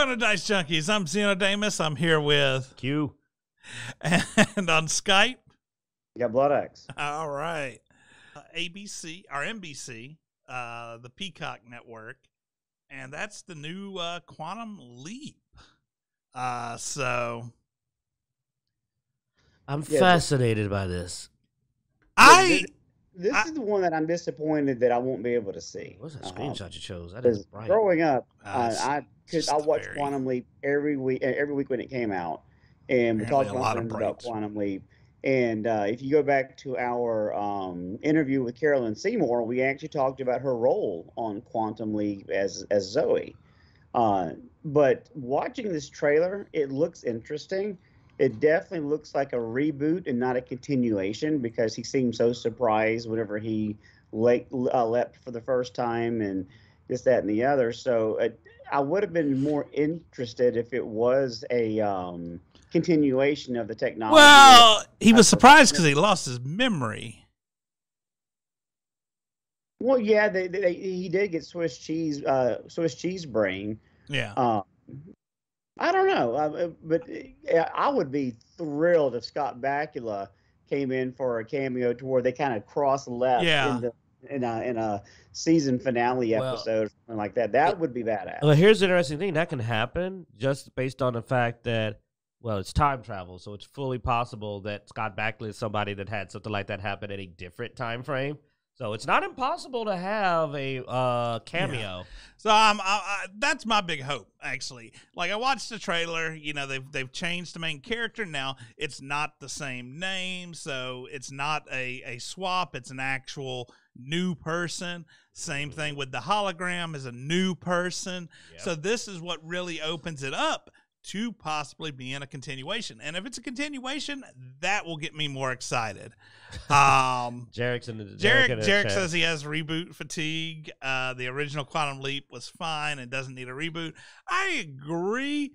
Welcome to Dicejunkies. I'm Xenodamus. I'm here with Q. And on Skype. You got Bloodaxe. All right. ABC, or NBC, the Peacock Network. And that's the new Quantum Leap. So. I'm fascinated by this. This is the one that I'm disappointed that I won't be able to see. What's that screenshot you chose? That is bright. Growing up, I watched Quantum Leap every week when it came out, and we talked about Quantum Leap. And if you go back to our interview with Carolyn Seymour, we actually talked about her role on Quantum Leap as Zoe. But watching this trailer, it looks interesting. It definitely looks like a reboot and not a continuation because he seemed so surprised whenever he leapt for the first time and this, that, and the other. So I would have been more interested if it was a continuation of the technology. Well, he was surprised because he lost his memory. Well, yeah, he did get Swiss cheese brain. Yeah. I don't know, but I would be thrilled if Scott Bakula came in for a cameo to where they kind of cross-left in a season finale episode or something like that. That would be badass. Well, here's the interesting thing. That can happen just based on the fact that, well, it's time travel, so it's fully possible that Scott Bakula is somebody that had something like that happen at a different time frame. So it's not impossible to have a cameo. Yeah. So that's my big hope, actually. Like, I watched the trailer. You know, they've changed the main character now. It's not the same name, so it's not a swap. It's an actual new person. Same thing with the hologram is a new person. Yep. So this is what really opens it up to possibly being a continuation. And if it's a continuation, that will get me more excited. Jarek says he has reboot fatigue. The original Quantum Leap was fine and doesn't need a reboot. I agree,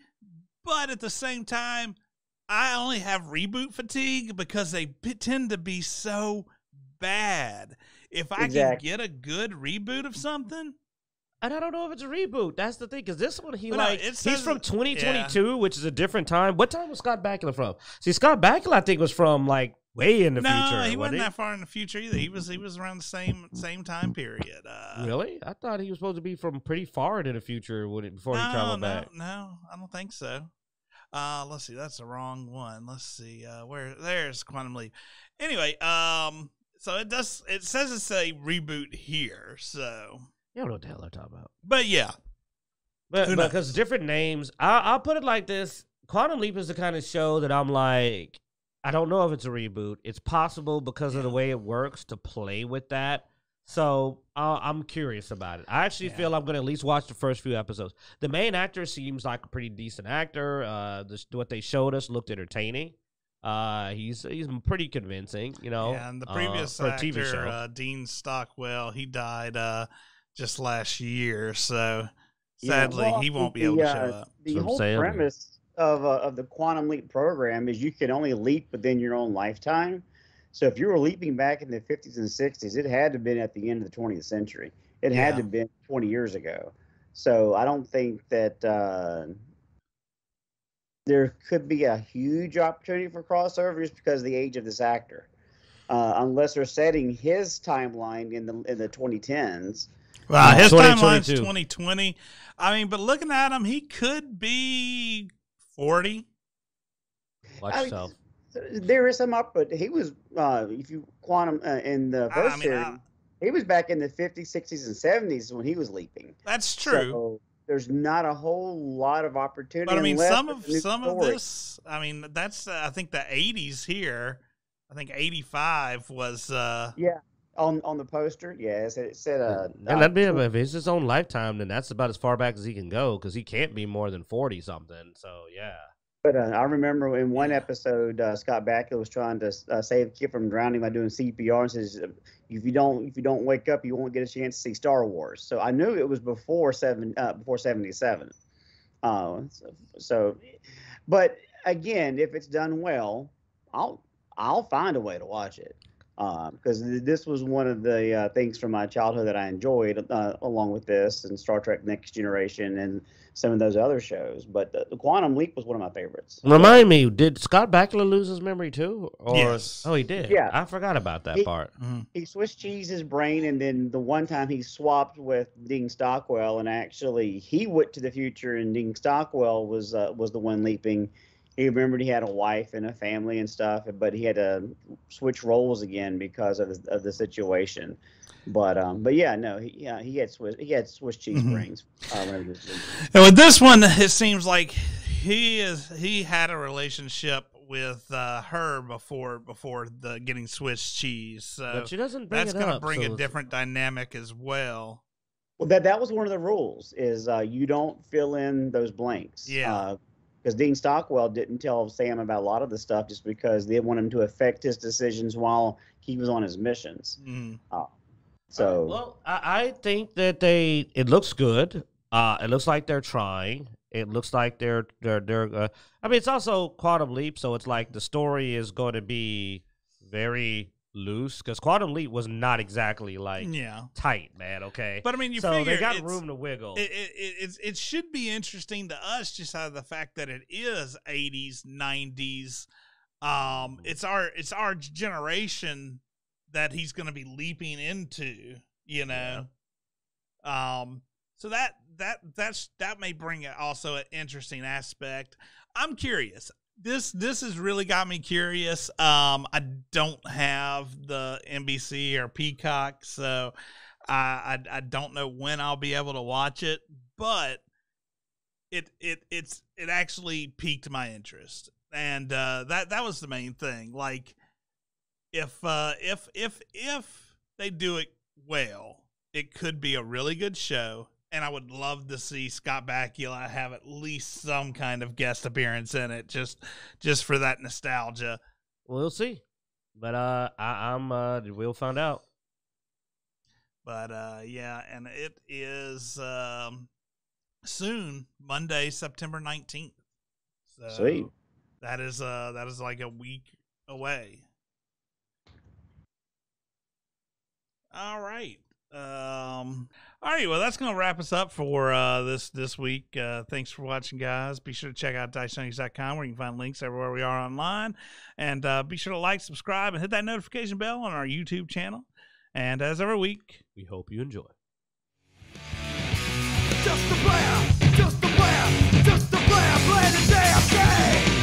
but at the same time, I only have reboot fatigue because they tend to be so bad. If I can get a good reboot of something. And I don't know if it's a reboot. That's the thing, because this one, he's from 2022, which is a different time. What time was Scott Bakula from? See, Scott Bakula, I think, was from, like, way in the future. No, he wasn't that far in the future either. He was around the same time period. Really? I thought he was supposed to be from pretty far into the future before he traveled back. No, I don't think so. Let's see. That's the wrong one. Let's see. There's Quantum Leap. Anyway, so it says it's a reboot here, so... You don't know what the hell they're talking about. But yeah. But because different names, I'll put it like this. Quantum Leap is the kind of show that I'm like, I don't know if it's a reboot. It's possible because of the way it works to play with that. So I'm curious about it. I actually feel I'm going to at least watch the first few episodes. The main actor seems like a pretty decent actor. What they showed us looked entertaining. He's pretty convincing, you know. Yeah, and the previous for actor, a TV show. Dean Stockwell, he died just last year, so sadly he won't be able to show up. The whole premise of the Quantum Leap program is you can only leap within your own lifetime. So if you were leaping back in the 50s and 60s, it had to have been at the end of the 20th century. It had to have been 20 years ago. So I don't think that there could be a huge opportunity for crossover just because of the age of this actor. Unless they're setting his timeline in the 2010s. Well, his timeline's 2020. I mean, but looking at him, he could be 40. Watch yourself. There is some up, but he was, if you quantum in the first series, he was back in the 50s, 60s, and 70s when he was leaping. That's true. So there's not a whole lot of opportunity. But I mean, some of this, I mean, that's, I think the 80s here. I think 85 was. On the poster, yes, it said. And that'd be if it's his own lifetime, then that's about as far back as he can go because he can't be more than 40 something. So yeah. But I remember in one episode, Scott Bakula was trying to save a kid from drowning by doing CPR, and says, "If you don't wake up, you won't get a chance to see Star Wars." So I knew it was before 77. But again, if it's done well, I'll find a way to watch it. because this was one of the things from my childhood that I enjoyed, along with this and Star Trek Next Generation and some of those other shows. But the Quantum Leap was one of my favorites. Remind me, did Scott Bakula lose his memory too? Or, yes. Oh, he did? Yeah. I forgot about that part. He Swiss cheesed his brain, and then the one time he swapped with Dean Stockwell, and actually he went to the future, and Dean Stockwell was the one leaping. He remembered he had a wife and a family and stuff, but he had to switch roles again because of the situation. But yeah, no, he had Swiss cheese brains. Whenever he was leaving. And with this one, it seems like he had a relationship with her before the getting Swiss cheese. So but she doesn't bring that's it going to up, bring so a different dynamic as well. Well, that was one of the rules is you don't fill in those blanks. Yeah. Because Dean Stockwell didn't tell Sam about a lot of the stuff just because they didn't want him to affect his decisions while he was on his missions. So well, I think that it looks good. It looks like they're trying. It looks like they're I mean, it's also Quantum Leap, so it's like the story is going to be very loose because Quantum Leap was not exactly like tight, man. Okay, but I mean, so they got room to wiggle. It should be interesting to us just out of the fact that it is 80s, 90s. It's our generation that he's going to be leaping into, you know. Yeah. So that may bring also an interesting aspect. I'm curious. This has really got me curious. I don't have the NBC or Peacock, so I don't know when I'll be able to watch it, but it actually piqued my interest, and that was the main thing. Like if they do it well, it could be a really good show. And I would love to see Scott Bakula have at least some kind of guest appearance in it, just for that nostalgia. We'll see, but we'll find out. But yeah, and it is soon, Monday, September 19th. So sweet. That is like a week away. All right. All right, well, that's going to wrap us up for this week. Thanks for watching, guys. Be sure to check out Dicejunkies.com where you can find links everywhere we are online. And be sure to like, subscribe, and hit that notification bell on our YouTube channel. And as every week, we hope you enjoy. Just a player, playing the damn game.